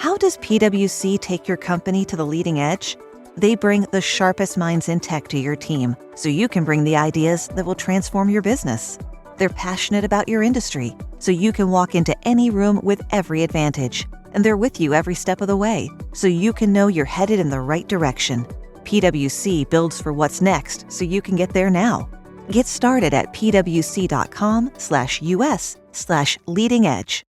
How does PwC take your company to the leading edge? They bring the sharpest minds in tech to your team, so you can bring the ideas that will transform your business. They're passionate about your industry, so you can walk into any room with every advantage. And they're with you every step of the way, so you can know you're headed in the right direction. PwC builds for what's next, so you can get there now. Get started at pwc.com/us/leading edge.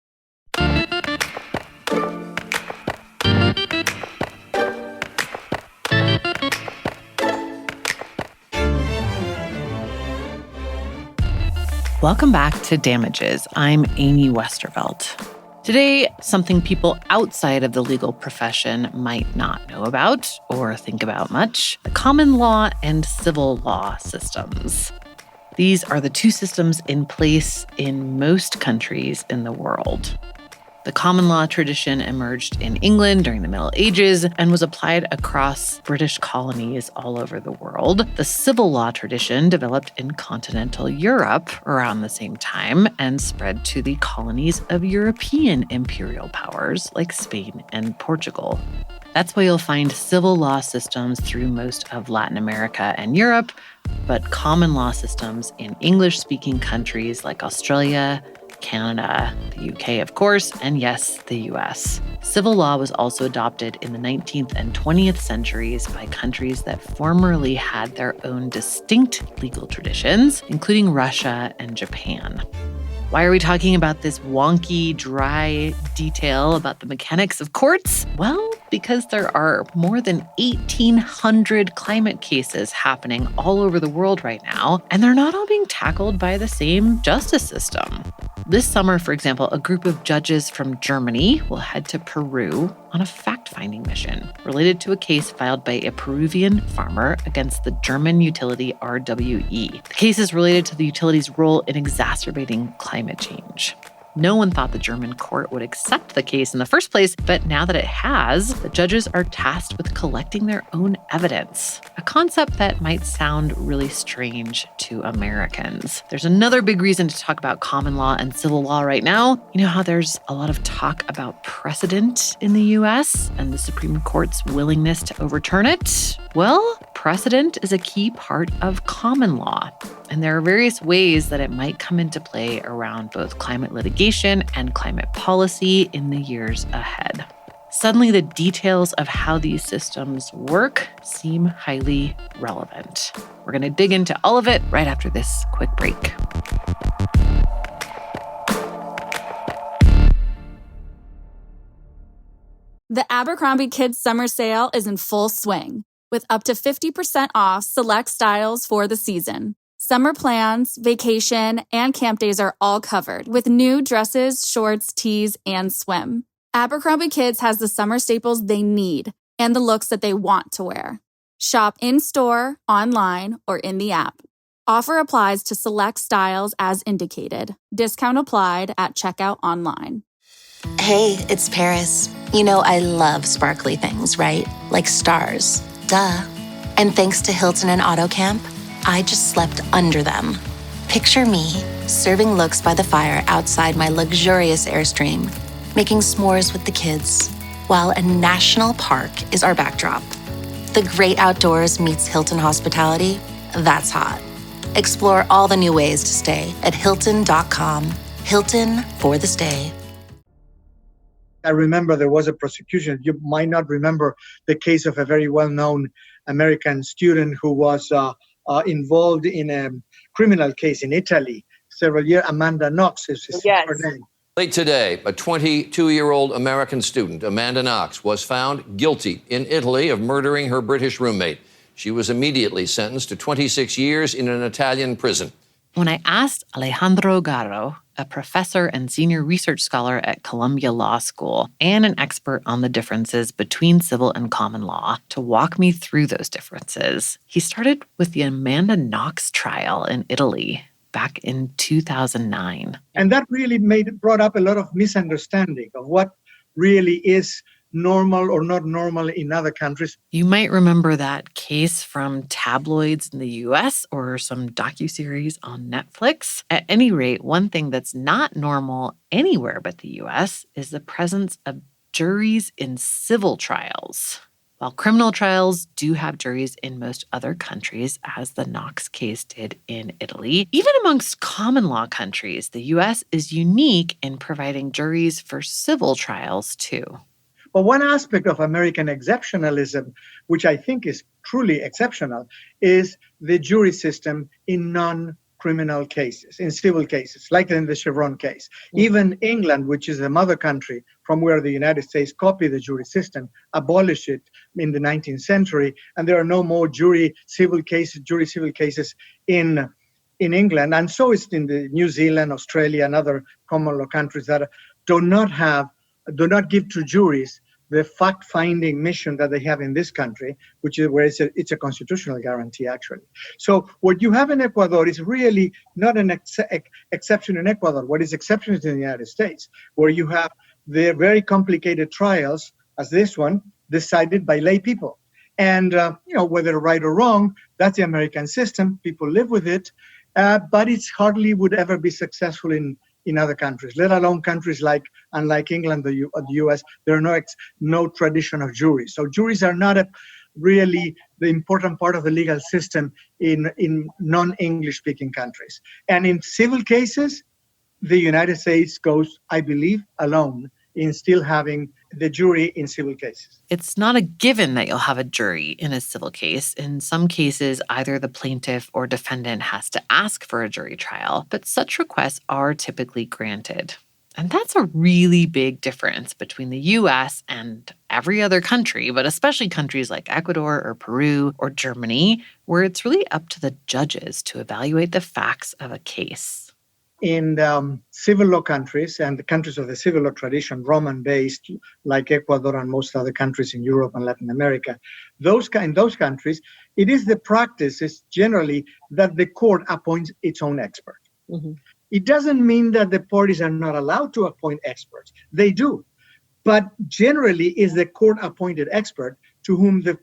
Welcome back to Damages. I'm Amy Westervelt. Today, something people outside of the legal profession might not know about or think about much: the common law and civil law systems. These are the two systems in place in most countries in the world. The common law tradition emerged in England during the Middle Ages and was applied across British colonies all over the world. The civil law tradition developed in continental Europe around the same time and spread to the colonies of European imperial powers like Spain and Portugal. That's why you'll find civil law systems through most of Latin America and Europe, but common law systems in English-speaking countries like Australia, Canada, the UK, of course, and yes, the US. Civil law was also adopted in the 19th and 20th centuries by countries that formerly had their own distinct legal traditions, including Russia and Japan. Why are we talking about this wonky, dry detail about the mechanics of courts? Well, because there are more than 1,800 climate cases happening all over the world right now, and they're not all being tackled by the same justice system. This summer, for example, a group of judges from Germany will head to Peru on a fact-finding mission related to a case filed by a Peruvian farmer against the German utility RWE. The case is related to the utility's role in exacerbating climate change. No one thought the German court would accept the case in the first place, but now that it has, the judges are tasked with collecting their own evidence, a concept that might sound really strange to Americans. There's another big reason to talk about common law and civil law right now. You know how there's a lot of talk about precedent in the US and the Supreme Court's willingness to overturn it? Well, precedent is a key part of common law, and there are various ways that it might come into play around both climate litigation and climate policy in the years ahead. Suddenly, the details of how these systems work seem highly relevant. We're going to dig into all of it right after this quick break. The Abercrombie Kids Summer Sale is in full swing, with up to 50% off select styles for the season. Summer plans, vacation, and camp days are all covered with new dresses, shorts, tees, and swim. Abercrombie Kids has the summer staples they need and the looks that they want to wear. Shop in-store, online, or in the app. Offer applies to select styles as indicated. Discount applied at checkout online. Hey, it's Paris. You know I love sparkly things, right? Like stars. Duh. And thanks to Hilton and AutoCamp, I just slept under them. Picture me, serving looks by the fire outside my luxurious Airstream, making s'mores with the kids, while a national park is our backdrop. The great outdoors meets Hilton hospitality. That's hot. Explore all the new ways to stay at Hilton.com. Hilton for the stay. I remember there was a prosecution. You might not remember the case of a very well-known American student who was involved in a criminal case in Italy several years. Amanda Knox is her name. Late today, a 22-year-old American student, Amanda Knox, was found guilty in Italy of murdering her British roommate. She was immediately sentenced to 26 years in an Italian prison. When I asked Alejandro Garro, a professor and senior research scholar at Columbia Law School and an expert on the differences between civil and common law, to walk me through those differences, he started with the Amanda Knox trial in Italy back in 2009. And that really brought up a lot of misunderstanding of what really is normal or not normal in other countries. You might remember that case from tabloids in the US or some docuseries on Netflix. At any rate, one thing that's not normal anywhere but the US is the presence of juries in civil trials. While criminal trials do have juries in most other countries, as the Knox case did in Italy, even amongst common law countries, the U.S. is unique in providing juries for civil trials too. But one aspect of American exceptionalism, which I think is truly exceptional, is the jury system in non-criminal cases, in civil cases, like in the Chevron case. Even England, which is the mother country from where the United States copied the jury system, abolished it in the 19th century, and there are no more jury civil cases in England. And so it's in the New Zealand, Australia, and other common law countries that do not give to juries the fact-finding mission that they have in this country, which is where it's a constitutional guarantee, actually. So what you have in Ecuador is really not an exception in Ecuador. What is exception is in the United States, where you have the very complicated trials, as this one, decided by lay people. And whether right or wrong, that's the American system. People live with it, but it's hardly would ever be successful in other countries, let alone countries unlike England, the US, there are no tradition of juries. So juries are not really the important part of the legal system in non-English speaking countries. And in civil cases, the United States goes, I believe, alone in still having the jury in civil cases. It's not a given that you'll have a jury in a civil case. In some cases, either the plaintiff or defendant has to ask for a jury trial, but such requests are typically granted. And that's a really big difference between the US and every other country, but especially countries like Ecuador or Peru or Germany, where it's really up to the judges to evaluate the facts of a case. In civil law countries and the countries of the civil law tradition, Roman-based, like Ecuador and most other countries in Europe and Latin America, in those countries, it is the practice is generally that the court appoints its own expert. Mm-hmm. It doesn't mean that the parties are not allowed to appoint experts. They do. But generally is the court-appointed expert to whom the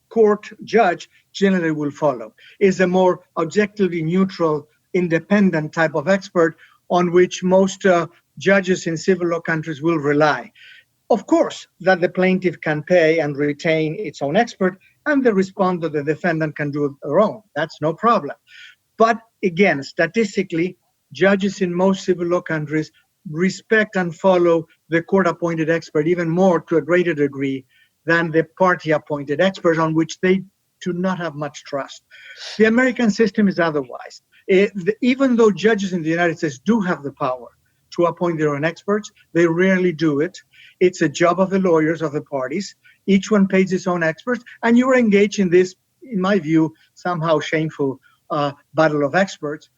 court judge generally will follow. Is a more objectively neutral, independent type of expert on which most judges in civil law countries will rely. Of course, that the plaintiff can pay and retain its own expert, and the respondent, the defendant, can do their own. That's no problem. But again, statistically, judges in most civil law countries respect and follow the court-appointed expert even more to a greater degree than the party-appointed experts on which they do not have much trust. The American system is otherwise. Even though judges in the United States do have the power to appoint their own experts, they rarely do it. It's a job of the lawyers of the parties. Each one pays its own experts, and you're engaged in this, in my view, somehow shameful battle of experts.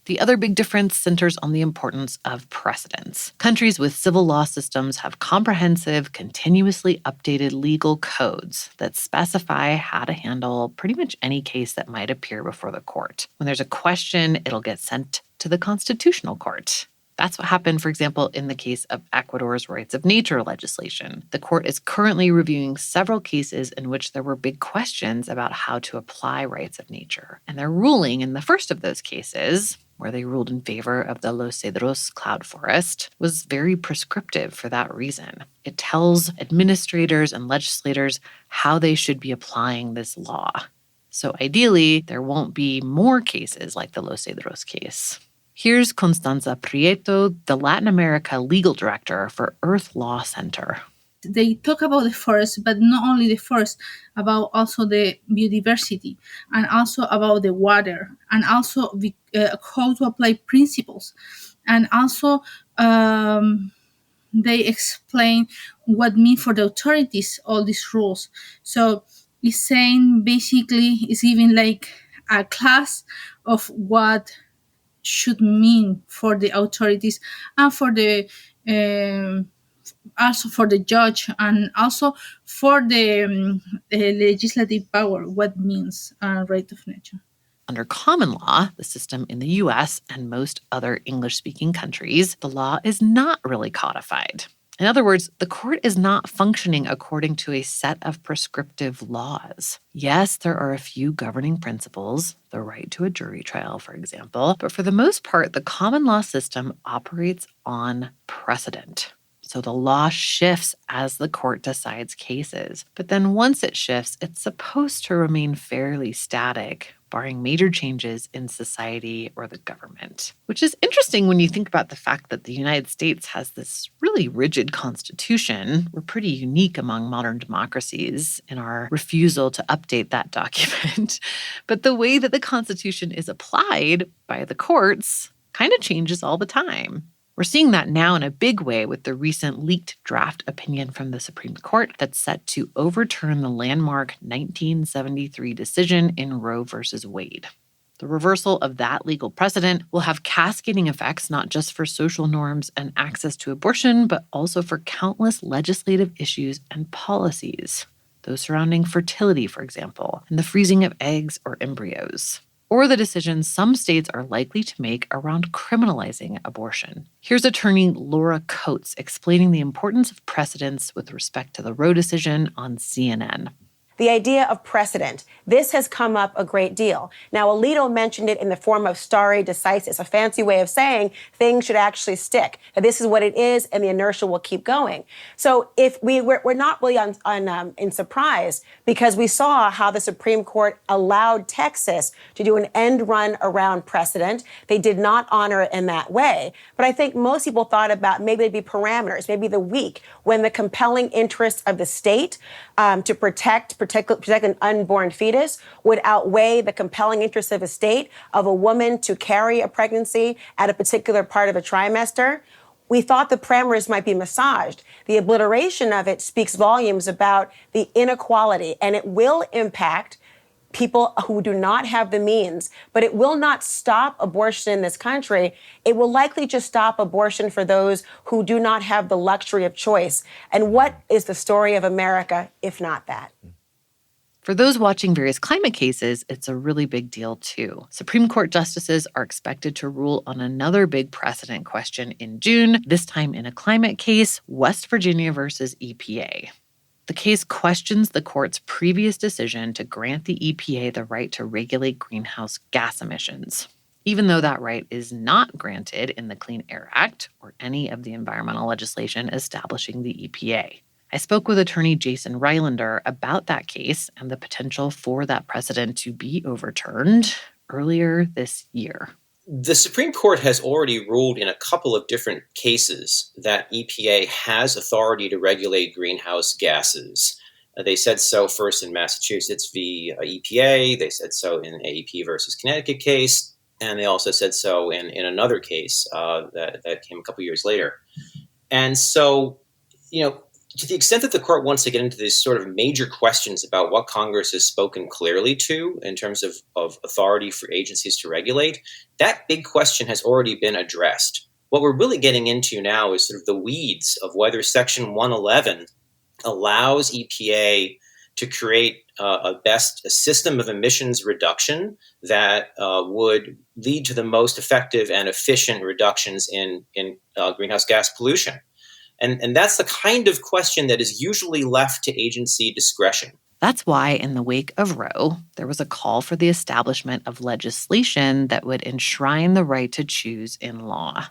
The other big difference centers on the importance of precedents. Countries with civil law systems have comprehensive, continuously updated legal codes that specify how to handle pretty much any case that might appear before the court. When there's a question, it'll get sent to the Constitutional Court. That's what happened, for example, in the case of Ecuador's rights of nature legislation. The court is currently reviewing several cases in which there were big questions about how to apply rights of nature. And their ruling in the first of those cases, where they ruled in favor of the Los Cedros cloud forest, was very prescriptive for that reason. It tells administrators and legislators how they should be applying this law. So ideally, there won't be more cases like the Los Cedros case. Here's Constanza Prieto, the Latin America legal director for Earth Law Center. They talk about the forest, but not only the forest, about also the biodiversity and also about the water and also how to apply principles. And also they explain what mean for the authorities, all these rules. So it's saying basically it's even like a class of what should mean for the authorities and for the also for the judge and also for the legislative power, what means right of nature. Under common law, the system in the US and most other English-speaking countries, the law is not really codified. In other words, the court is not functioning according to a set of prescriptive laws. Yes, there are a few governing principles, the right to a jury trial, for example, but for the most part, the common law system operates on precedent. So the law shifts as the court decides cases. But then once it shifts, it's supposed to remain fairly static, barring major changes in society or the government. Which is interesting when you think about the fact that the United States has this really rigid constitution. We're pretty unique among modern democracies in our refusal to update that document. But the way that the Constitution is applied by the courts kind of changes all the time. We're seeing that now in a big way with the recent leaked draft opinion from the Supreme Court that's set to overturn the landmark 1973 decision in Roe v. Wade. The reversal of that legal precedent will have cascading effects not just for social norms and access to abortion, but also for countless legislative issues and policies, those surrounding fertility, for example, and the freezing of eggs or embryos, or the decisions some states are likely to make around criminalizing abortion. Here's attorney Laura Coates explaining the importance of precedents with respect to the Roe decision on CNN. The idea of precedent. This has come up a great deal. Now, Alito mentioned it in the form of stare decisis, a fancy way of saying things should actually stick. That this is what it is, and the inertia will keep going. So if we're not really in surprise, because we saw how the Supreme Court allowed Texas to do an end run around precedent. They did not honor it in that way. But I think most people thought about maybe there'd be parameters, maybe the week when the compelling interests of the state to protect an unborn fetus would outweigh the compelling interest of a state of a woman to carry a pregnancy at a particular part of a trimester. We thought the parameters might be massaged. The obliteration of it speaks volumes about the inequality, and it will impact people who do not have the means, but it will not stop abortion in this country. It will likely just stop abortion for those who do not have the luxury of choice. And what is the story of America, if not that? For those watching various climate cases, it's a really big deal too. Supreme Court justices are expected to rule on another big precedent question in June, this time in a climate case, West Virginia versus EPA. The case questions the court's previous decision to grant the EPA the right to regulate greenhouse gas emissions, even though that right is not granted in the Clean Air Act or any of the environmental legislation establishing the EPA. I spoke with attorney Jason Rylander about that case and the potential for that precedent to be overturned earlier this year. The Supreme Court has already ruled in a couple of different cases that EPA has authority to regulate greenhouse gases. They said so first in Massachusetts v. EPA. They said so in AEP versus Connecticut case. And they also said so in another case that came a couple years later. And so, to the extent that the court wants to get into these sort of major questions about what Congress has spoken clearly to in terms of authority for agencies to regulate, that big question has already been addressed. What we're really getting into now is sort of the weeds of whether Section 111 allows EPA to create a system of emissions reduction that would lead to the most effective and efficient reductions in greenhouse gas pollution. And that's the kind of question that is usually left to agency discretion. That's why, in the wake of Roe, there was a call for the establishment of legislation that would enshrine the right to choose in law.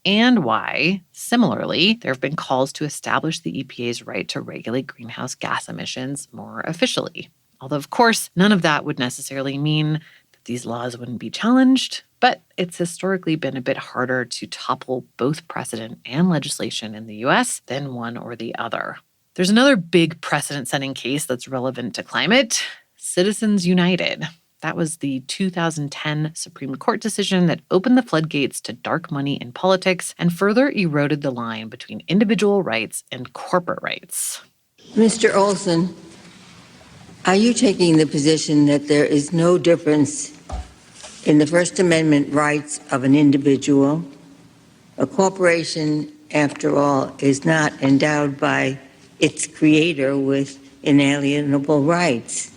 And why, similarly, there have been calls to establish the EPA's right to regulate greenhouse gas emissions more officially. Although, of course, none of that would necessarily mean that these laws wouldn't be challenged. But it's historically been a bit harder to topple both precedent and legislation in the U.S. than one or the other. There's another big precedent-setting case that's relevant to climate, Citizens United. That was the 2010 Supreme Court decision that opened the floodgates to dark money in politics and further eroded the line between individual rights and corporate rights. Mr. Olson, are you taking the position that there is no difference in the First Amendment rights of an individual? A corporation, after all, is not endowed by its creator with inalienable rights.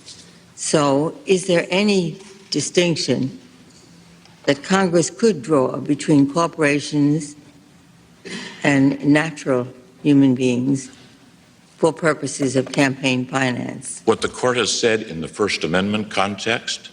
So is there any distinction that Congress could draw between corporations and natural human beings for purposes of campaign finance? What the court has said in the First Amendment context,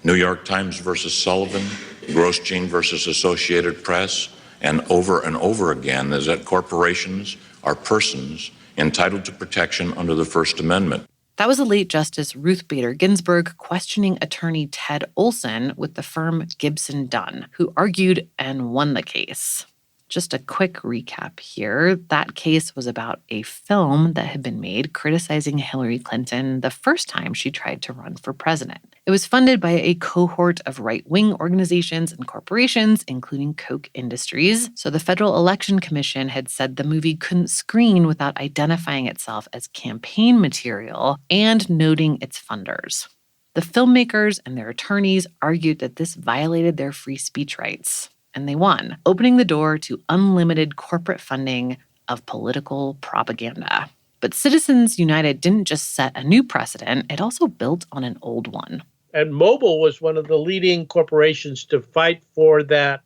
New York Times versus Sullivan, Grosjean versus Associated Press, and over again, is that corporations are persons entitled to protection under the First Amendment. That was the late Justice Ruth Bader Ginsburg questioning attorney Ted Olson with the firm Gibson Dunn, who argued and won the case. Just a quick recap here. That case was about a film that had been made criticizing Hillary Clinton the first time she tried to run for president. It was funded by a cohort of right-wing organizations and corporations, including Koch Industries. So the Federal Election Commission had said the movie couldn't screen without identifying itself as campaign material and noting its funders. The filmmakers and their attorneys argued that this violated their free speech rights. And they won, opening the door to unlimited corporate funding of political propaganda. But Citizens United didn't just set a new precedent, it also built on an old one. And Mobil was one of the leading corporations to fight for that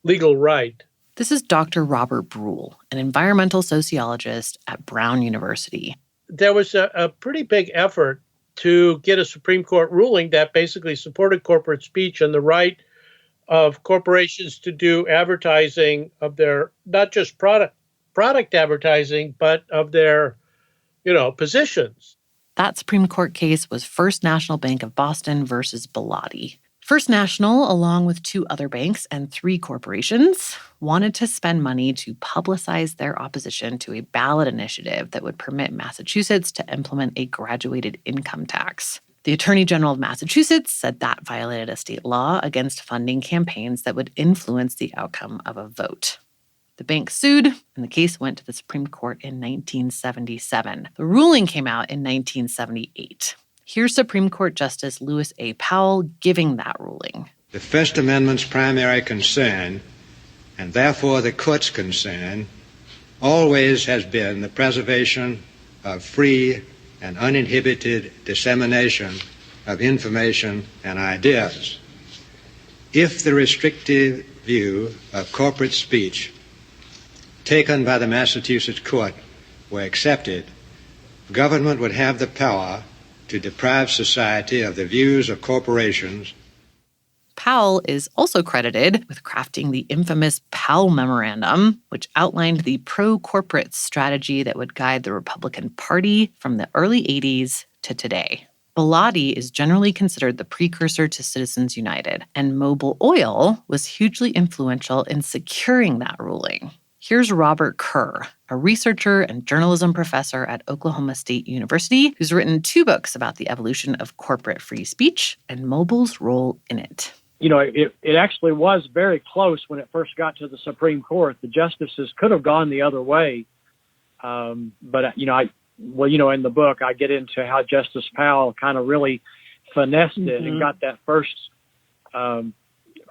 legal right. This is Dr. Robert Bruhl, an environmental sociologist at Brown University. There was a pretty big effort to get a Supreme Court ruling that basically supported corporate speech and the right of corporations to do advertising of their, not just product advertising, but of their, positions. That Supreme Court case was First National Bank of Boston versus Bilotti. First National, along with 2 other banks and 3 corporations, wanted to spend money to publicize their opposition to a ballot initiative that would permit Massachusetts to implement a graduated income tax. The Attorney General of Massachusetts said that violated a state law against funding campaigns that would influence the outcome of a vote. The bank sued, and the case went to the Supreme Court in 1977. The ruling came out in 1978. Here's Supreme Court Justice Lewis A. Powell giving that ruling. The First Amendment's primary concern, and therefore the court's concern, always has been the preservation of free and uninhibited dissemination of information and ideas. If the restrictive view of corporate speech taken by the Massachusetts court were accepted, government would have the power to deprive society of the views of corporations. Powell is also credited with crafting the infamous Powell Memorandum, which outlined the pro-corporate strategy that would guide the Republican Party from the early 80s to today. Bilotti is generally considered the precursor to Citizens United, and Mobil Oil was hugely influential in securing that ruling. Here's Robert Kerr, a researcher and journalism professor at Oklahoma State University, who's written 2 books about the evolution of corporate free speech and Mobil's role in it. It actually was very close when it first got to the Supreme Court. The justices could have gone the other way. But in the book, I get into how Justice Powell kind of really finessed it and got that first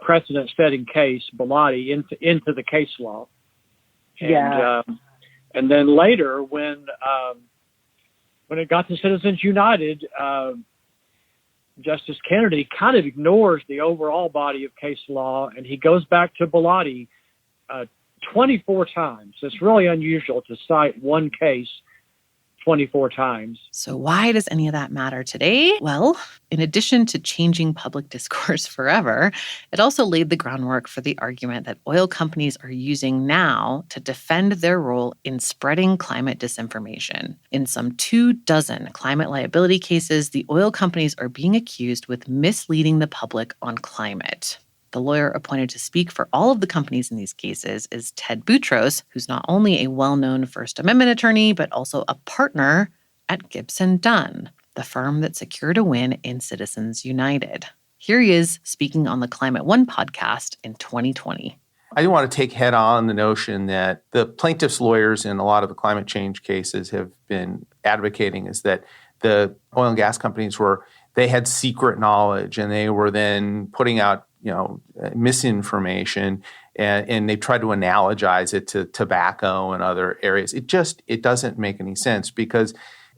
precedent-setting case, Bilotti, into the case law. And then later, when it got to Citizens United, Justice Kennedy kind of ignores the overall body of case law, and he goes back to Bilotti 24 times. It's really unusual to cite one case 24 times. So why does any of that matter today? Well, in addition to changing public discourse forever, it also laid the groundwork for the argument that oil companies are using now to defend their role in spreading climate disinformation. In some 24 climate liability cases, the oil companies are being accused with misleading the public on climate. The lawyer appointed to speak for all of the companies in these cases is Ted Boutros, who's not only a well-known First Amendment attorney, but also a partner at Gibson Dunn, the firm that secured a win in Citizens United. Here he is speaking on the Climate One podcast in 2020. I want to take head on the notion that the plaintiffs' lawyers in a lot of the climate change cases have been advocating is that the oil and gas companies they had secret knowledge and they were then putting out misinformation, and they tried to analogize it to tobacco and other areas. It doesn't make any sense because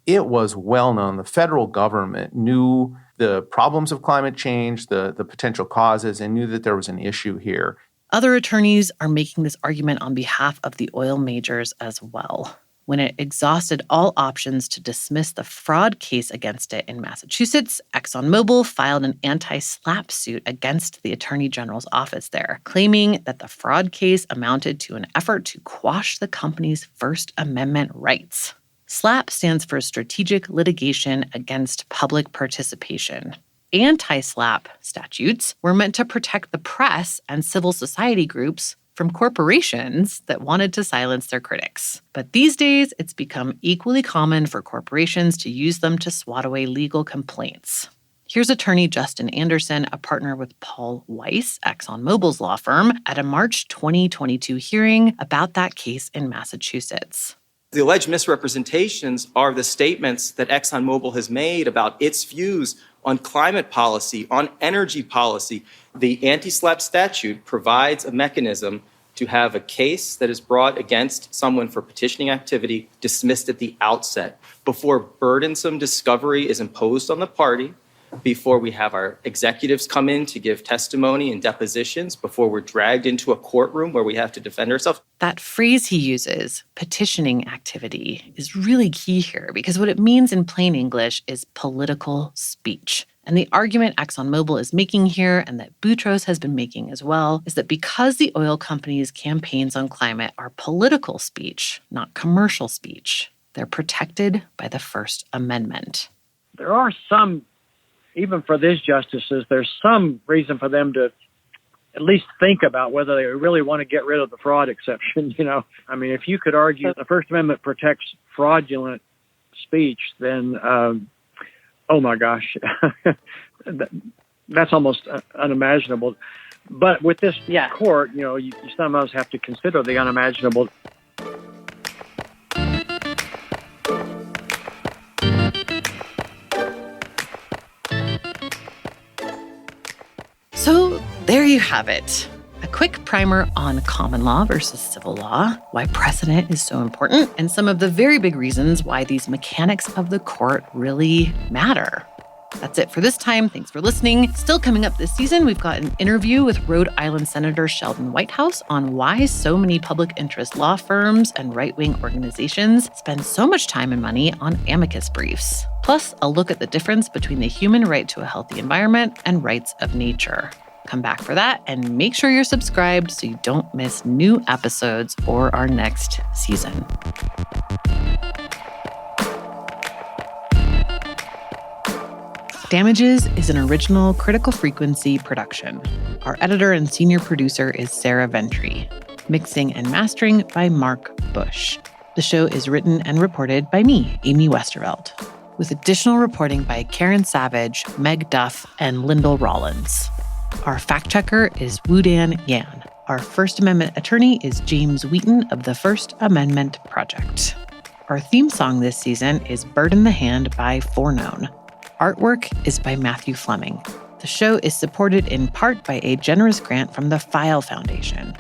it was well known. The federal government knew the problems of climate change, the potential causes, and knew that there was an issue here. Other attorneys are making this argument on behalf of the oil majors as well. When it exhausted all options to dismiss the fraud case against it in Massachusetts, ExxonMobil filed an anti-SLAPP suit against the Attorney General's office there, claiming that the fraud case amounted to an effort to quash the company's First Amendment rights. SLAPP stands for Strategic Litigation Against Public Participation. Anti-SLAPP statutes were meant to protect the press and civil society groups from corporations that wanted to silence their critics. But these days, it's become equally common for corporations to use them to swat away legal complaints. Here's attorney Justin Anderson, a partner with Paul Weiss, ExxonMobil's law firm, at a March 2022 hearing about that case in Massachusetts. The alleged misrepresentations are the statements that ExxonMobil has made about its views on climate policy, on energy policy. The anti-SLAPP statute provides a mechanism to have a case that is brought against someone for petitioning activity dismissed at the outset, before burdensome discovery is imposed on the party, before we have our executives come in to give testimony and depositions, before we're dragged into a courtroom where we have to defend ourselves. That phrase he uses, petitioning activity, is really key here because what it means in plain English is political speech. And the argument ExxonMobil is making here, and that Boutros has been making as well, is that because the oil companies' campaigns on climate are political speech, not commercial speech, they're protected by the First Amendment. There are some, even for these justices, there's some reason for them to at least think about whether they really want to get rid of the fraud exception. I mean, if you could argue the First Amendment protects fraudulent speech, then, oh my gosh, that's almost unimaginable. But with this court, you sometimes have to consider the unimaginable. So there you have it. A quick primer on common law versus civil law, why precedent is so important, and some of the very big reasons why these mechanics of the court really matter. That's it for this time. Thanks for listening. Still coming up this season, we've got an interview with Rhode Island Senator Sheldon Whitehouse on why so many public interest law firms and right-wing organizations spend so much time and money on amicus briefs. Plus, a look at the difference between the human right to a healthy environment and rights of nature. Come back for that and make sure you're subscribed so you don't miss new episodes or our next season. Damages is an original Critical Frequency production. Our editor and senior producer is Sarah Ventry. Mixing and mastering by Mark Bush. The show is written and reported by me, Amy Westervelt, with additional reporting by Karen Savage, Meg Duff, and Lyndall Rollins. Our fact-checker is Woodan Yan. Our First Amendment attorney is James Wheaton of the First Amendment Project. Our theme song this season is Bird in the Hand by Foreknown. Artwork is by Matthew Fleming. The show is supported in part by a generous grant from the File Foundation.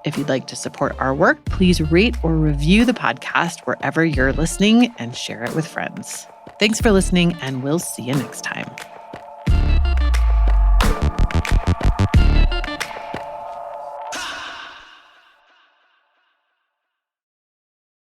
If you'd like to support our work, please rate or review the podcast wherever you're listening and share it with friends. Thanks for listening, and we'll see you next time.